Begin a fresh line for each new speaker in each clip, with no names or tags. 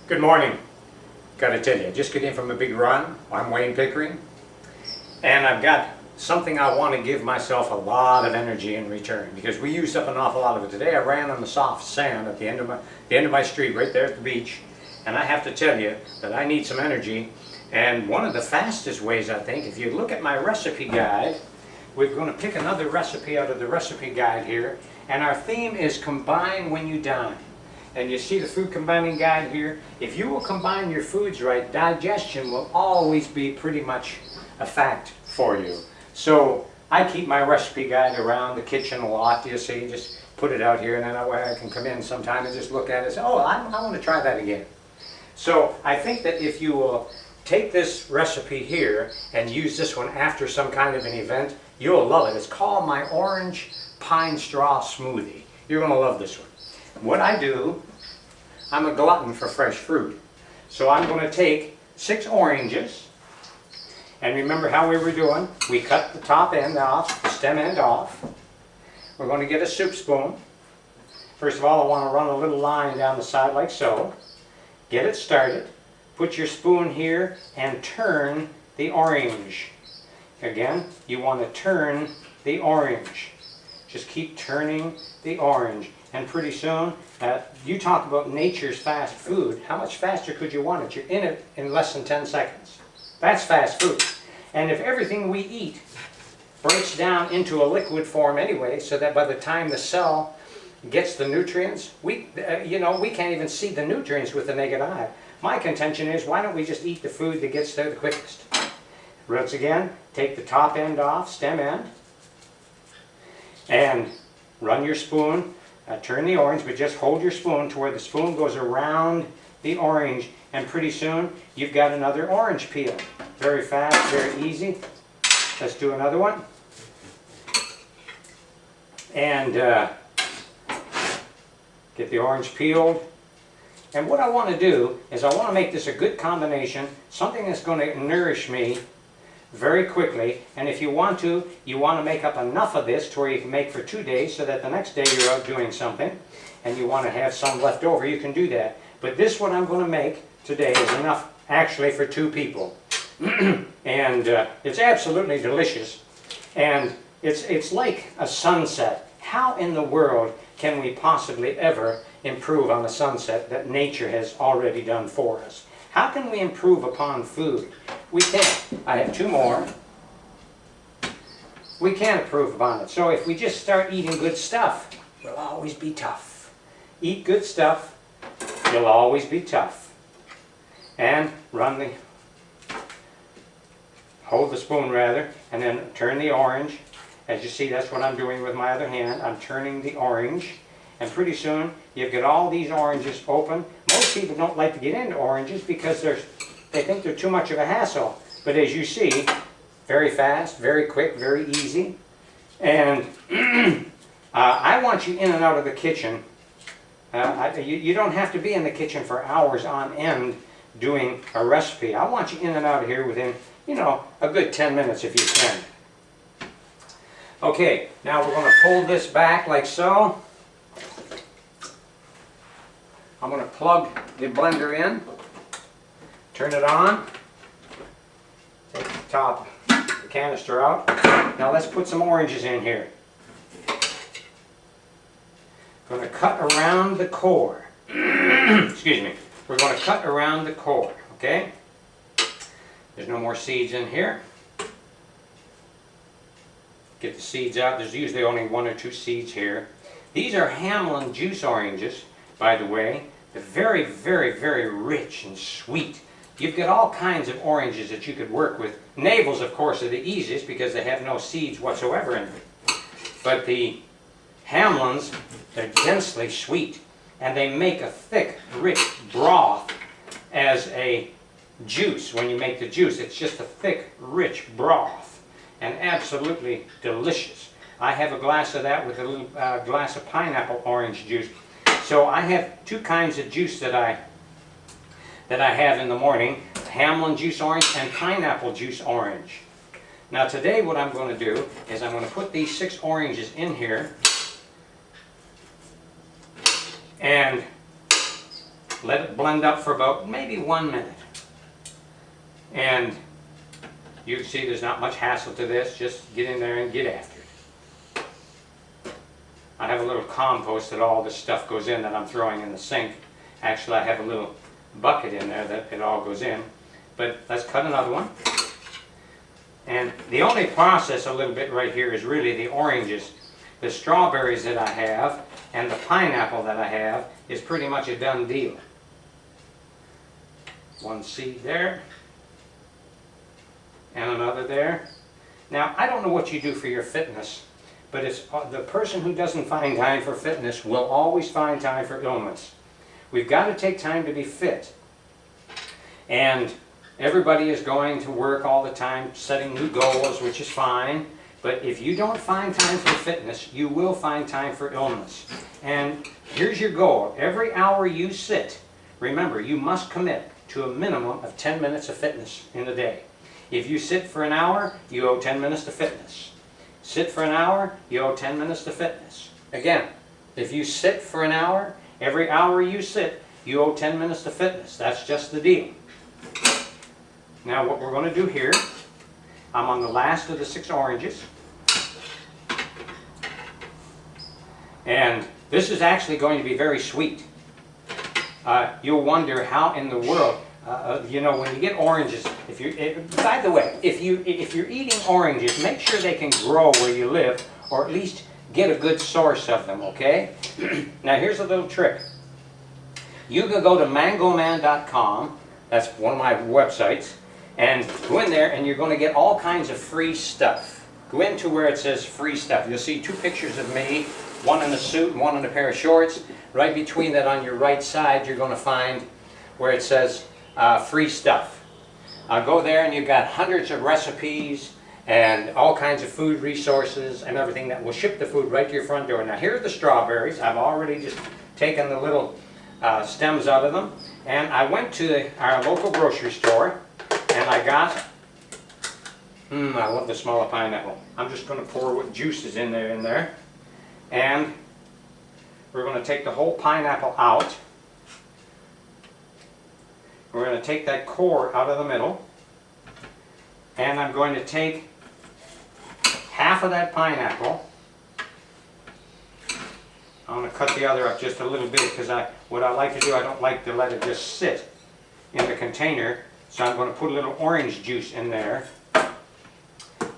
Good morning. Got to tell you, I just got in from a big run. I'm Wayne Pickering, and I've got something I want to give myself a lot of energy in return because we used up an awful lot of it today. I ran on the soft sand at the end of my street right there at the beach, and I have to tell you that I need some energy. And one of the fastest ways, I think, if you look at my recipe guide, we're going to pick another recipe out of the recipe guide here, and our theme is combine when you dine. And you see the food combining guide here. If you will combine your foods right, digestion will always be pretty much a fact for you. So I keep my recipe guide around the kitchen a lot. You see, just put it out here, and then that way I can come in sometime and just look at it and say, oh, I want to try that again. So I think that if you will take this recipe here and use this one after some kind of an event, you'll love it. It's called my Orange Pine Straw Smoothie. You're going to love this one. What I do, I'm a glutton for fresh fruit. So I'm going to take 6 oranges, and remember how we were doing. We cut the top end off, the stem end off. We're going to get a soup spoon. First of all, I want to run a little line down the side like so. Get it started. Put your spoon here and turn the orange. Again, you want to turn the orange. Just keep turning the orange. And pretty soon, you talk about nature's fast food. How much faster could you want it? You're in it in less than 10 seconds. That's fast food. And if everything we eat breaks down into a liquid form anyway, so that by the time the cell gets the nutrients, we can't even see the nutrients with the naked eye. My contention is, why don't we just eat the food that gets there the quickest? Once again, take the top end off, stem end, and run your spoon. Turn the orange, but just hold your spoon to where the spoon goes around the orange, and pretty soon you've got another orange peel. Very fast, very easy. Let's do another one. And get the orange peeled. And what I want to do is I want to make this a good combination, something that's going to nourish me very quickly. And if you want to make up enough of this to where you can make for 2 days, so that the next day you're out doing something and you want to have some left over, you can do that. But this, what I'm going to make today, is enough actually for 2 people. And it's absolutely delicious. And it's like a sunset. How in the world can we possibly ever improve on the sunset that nature has already done for us? How can we improve upon food? We can't. I have 2 more. We can't improve upon it. So if we just start eating good stuff, we'll always be tough. Eat good stuff, you'll always be tough. And hold the spoon rather, and then turn the orange. As you see, that's what I'm doing with my other hand. I'm turning the orange. And pretty soon, you've got all these oranges open. Most people don't like to get into oranges because they think they're too much of a hassle. But as you see, very fast, very quick, very easy. And I want you in and out of the kitchen. You don't have to be in the kitchen for hours on end doing a recipe. I want you in and out of here within, a good 10 minutes if you can. Okay, now we're going to pull this back like so. I'm going to plug the blender in, turn it on, take the canister out. Now let's put some oranges in here. Going to cut around the core. Excuse me. We're going to cut around the core, okay? There's no more seeds in here. Get the seeds out. There's usually only 1 or 2 seeds here. These are Hamlin juice oranges, by the way. They're very, very, very rich and sweet. You've got all kinds of oranges that you could work with. Navels, of course, are the easiest because they have no seeds whatsoever in them. But the Hamlins, they're densely sweet, and they make a thick, rich broth as a juice. When you make the juice, it's just a thick, rich broth, and absolutely delicious. I have a glass of that with a little glass of pineapple orange juice. So I have 2 kinds of juice that I have in the morning: Hamlin juice orange and pineapple juice orange. Now today what I'm going to do is I'm going to put these 6 oranges in here, and Let it blend up for about maybe 1 minute. And you can see there's not much hassle to this. Just get in there and get after it. I have a little compost that all this stuff goes in that I'm throwing in the sink. Actually, I have a little bucket in there that it all goes in. But let's cut another one. And the only process a little bit right here is really the oranges. The strawberries that I have and the pineapple that I have is pretty much a done deal. One seed there. And another there. Now, I don't know what you do for your fitness, but it's the person who doesn't find time for fitness will always find time for illness. We've got to take time to be fit. And everybody is going to work all the time, setting new goals, which is fine. But if you don't find time for fitness, you will find time for illness. And here's your goal. Every hour you sit, remember, you must commit to a minimum of 10 minutes of fitness in a day. If you sit for an hour, you owe 10 minutes to fitness. Sit for an hour, you owe 10 minutes to fitness. Again, if you sit for an hour, every hour you sit, you owe 10 minutes to fitness. That's just the deal. Now what we're going to do here, I'm on the last of the 6 oranges. And this is actually going to be very sweet. You'll wonder how in the world, you know, when you get oranges, by the way, if you're eating oranges, make sure they can grow where you live, or at least get a good source of them, okay? Now here's a little trick. You can go to mangoman.com, that's one of my websites, and go in there and you're going to get all kinds of free stuff. Go into where it says free stuff. You'll see 2 pictures of me, one in a suit and one in a pair of shorts. Right between that on your right side you're going to find where it says free stuff. Go there and you've got hundreds of recipes and all kinds of food resources and everything that will ship the food right to your front door. Now here are the strawberries. I've already just taken the little stems out of them, and I went to our local grocery store and I got, I love the smell of pineapple. I'm just going to pour what juice is in there, and we're going to take the whole pineapple out. We're going to take that core out of the middle, and I'm going to take half of that pineapple. I'm going to cut the other up just a little bit because what I like to do, I don't like to let it just sit in the container, so I'm going to put a little orange juice in there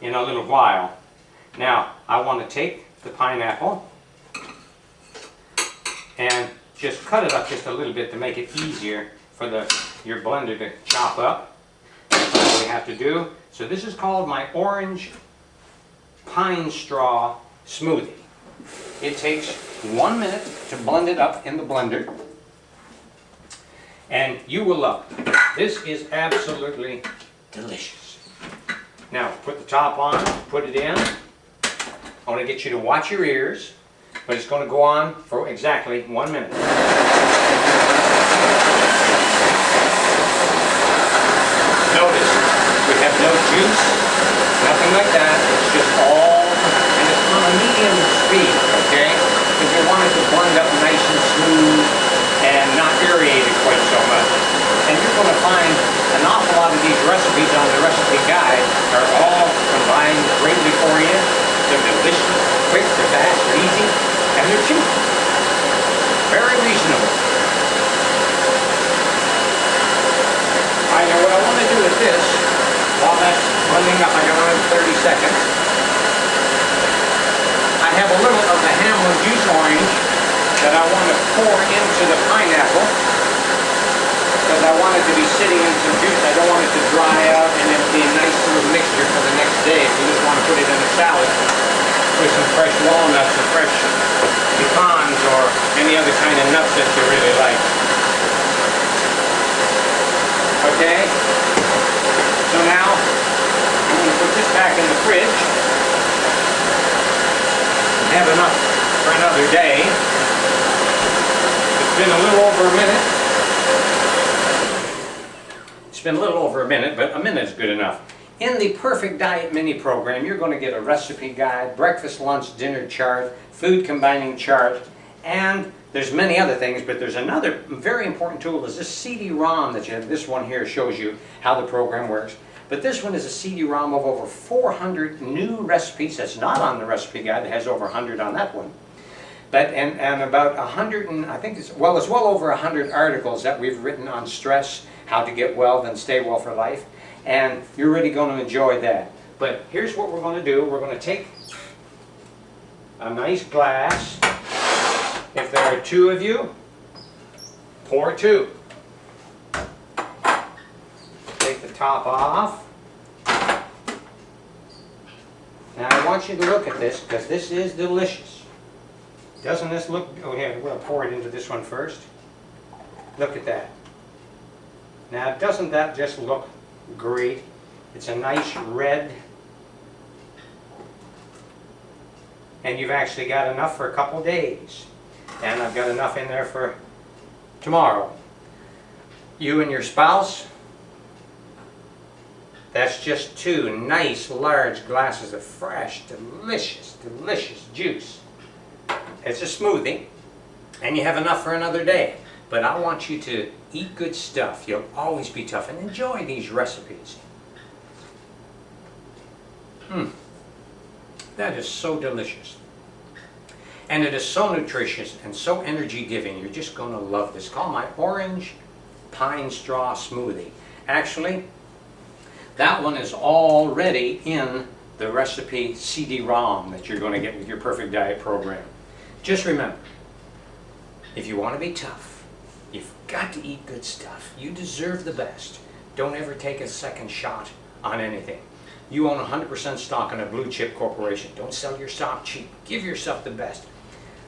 in a little while. Now, I want to take the pineapple and just cut it up just a little bit to make it easier for your blender to chop up. That's all we have to do. So this is called my orange pine straw smoothie. It takes 1 minute to blend it up in the blender, and you will love it. This is absolutely delicious. Now put the top on, put it in. I want to get you to watch your ears, but it's going to go on for exactly 1 minute. Notice, we have no juice, nothing like that. It's just all, and it's on a medium speed, okay? Because you want it to blend up nice and smooth and not irritate it quite so much. And you're going to find an awful lot of these recipes on the recipe guide are all combined greatly for you. They're delicious, quick, they're fast, they're easy, and they're cheap. Very reasonable. I know what I want to do with this, while that's blending up, I got another 30 seconds. I have a little of the Hamlin juice orange that I want to pour into the pineapple, because I want it to be sitting in some juice. I don't want it to dry out and it be a nice little mixture for the next day. If you just want to put it in a salad with some fresh walnuts or fresh pecans or any other kind of nuts that you really like. Okay? So now, I'm going to put this back in the fridge. Have enough for another day. It's been a little over a minute. It's been a little over a minute, but a minute is good enough. In the Perfect Diet mini program, you're going to get a recipe guide, breakfast, lunch, dinner chart, food combining chart, and There's many other things, but there's another very important tool is this CD-ROM that you have. This one here shows you how the program works. But this one is a CD-ROM of over 400 new recipes. That's not on the recipe guide. It has over 100 on that one. But and about 100 and I think it's well over 100 articles that we've written on stress, how to get well, then stay well for life, and you're really going to enjoy that. But here's what we're going to do. We're going to take a nice glass. If there are 2 of you, pour 2. Take the top off. Now I want you to look at this because this is delicious. Doesn't this look, oh here, we'll pour it into this one first. Look at that. Now doesn't that just look great? It's a nice red. And you've actually got enough for a couple days. And I've got enough in there for tomorrow. You and your spouse, that's just 2 nice large glasses of fresh, delicious, delicious juice. It's a smoothie, and you have enough for another day. But I want you to eat good stuff. You'll always be tough, and enjoy these recipes. That is so delicious. And it is so nutritious and so energy-giving. You're just going to love this. It's called my Orange Pine Straw Smoothie. Actually, that one is already in the recipe CD-ROM that you're going to get with your Perfect Diet program. Just remember, if you want to be tough, you've got to eat good stuff. You deserve the best. Don't ever take a second shot on anything. You own 100% stock in a blue chip corporation. Don't sell your stock cheap. Give yourself the best.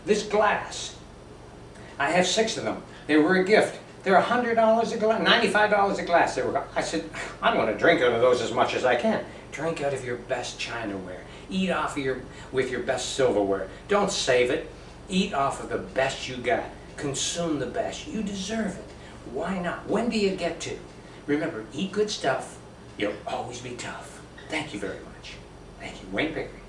This glass, I have 6 of them. They were a gift. They're $100 a glass, $95 a glass. I said, I'm going to drink out of those as much as I can. Drink out of your best chinaware. Eat off of with your best silverware. Don't save it. Eat off of the best you got. Consume the best. You deserve it. Why not? When do you get to? Remember, eat good stuff. You'll always be tough. Thank you very much. Thank you. Wayne Pickering.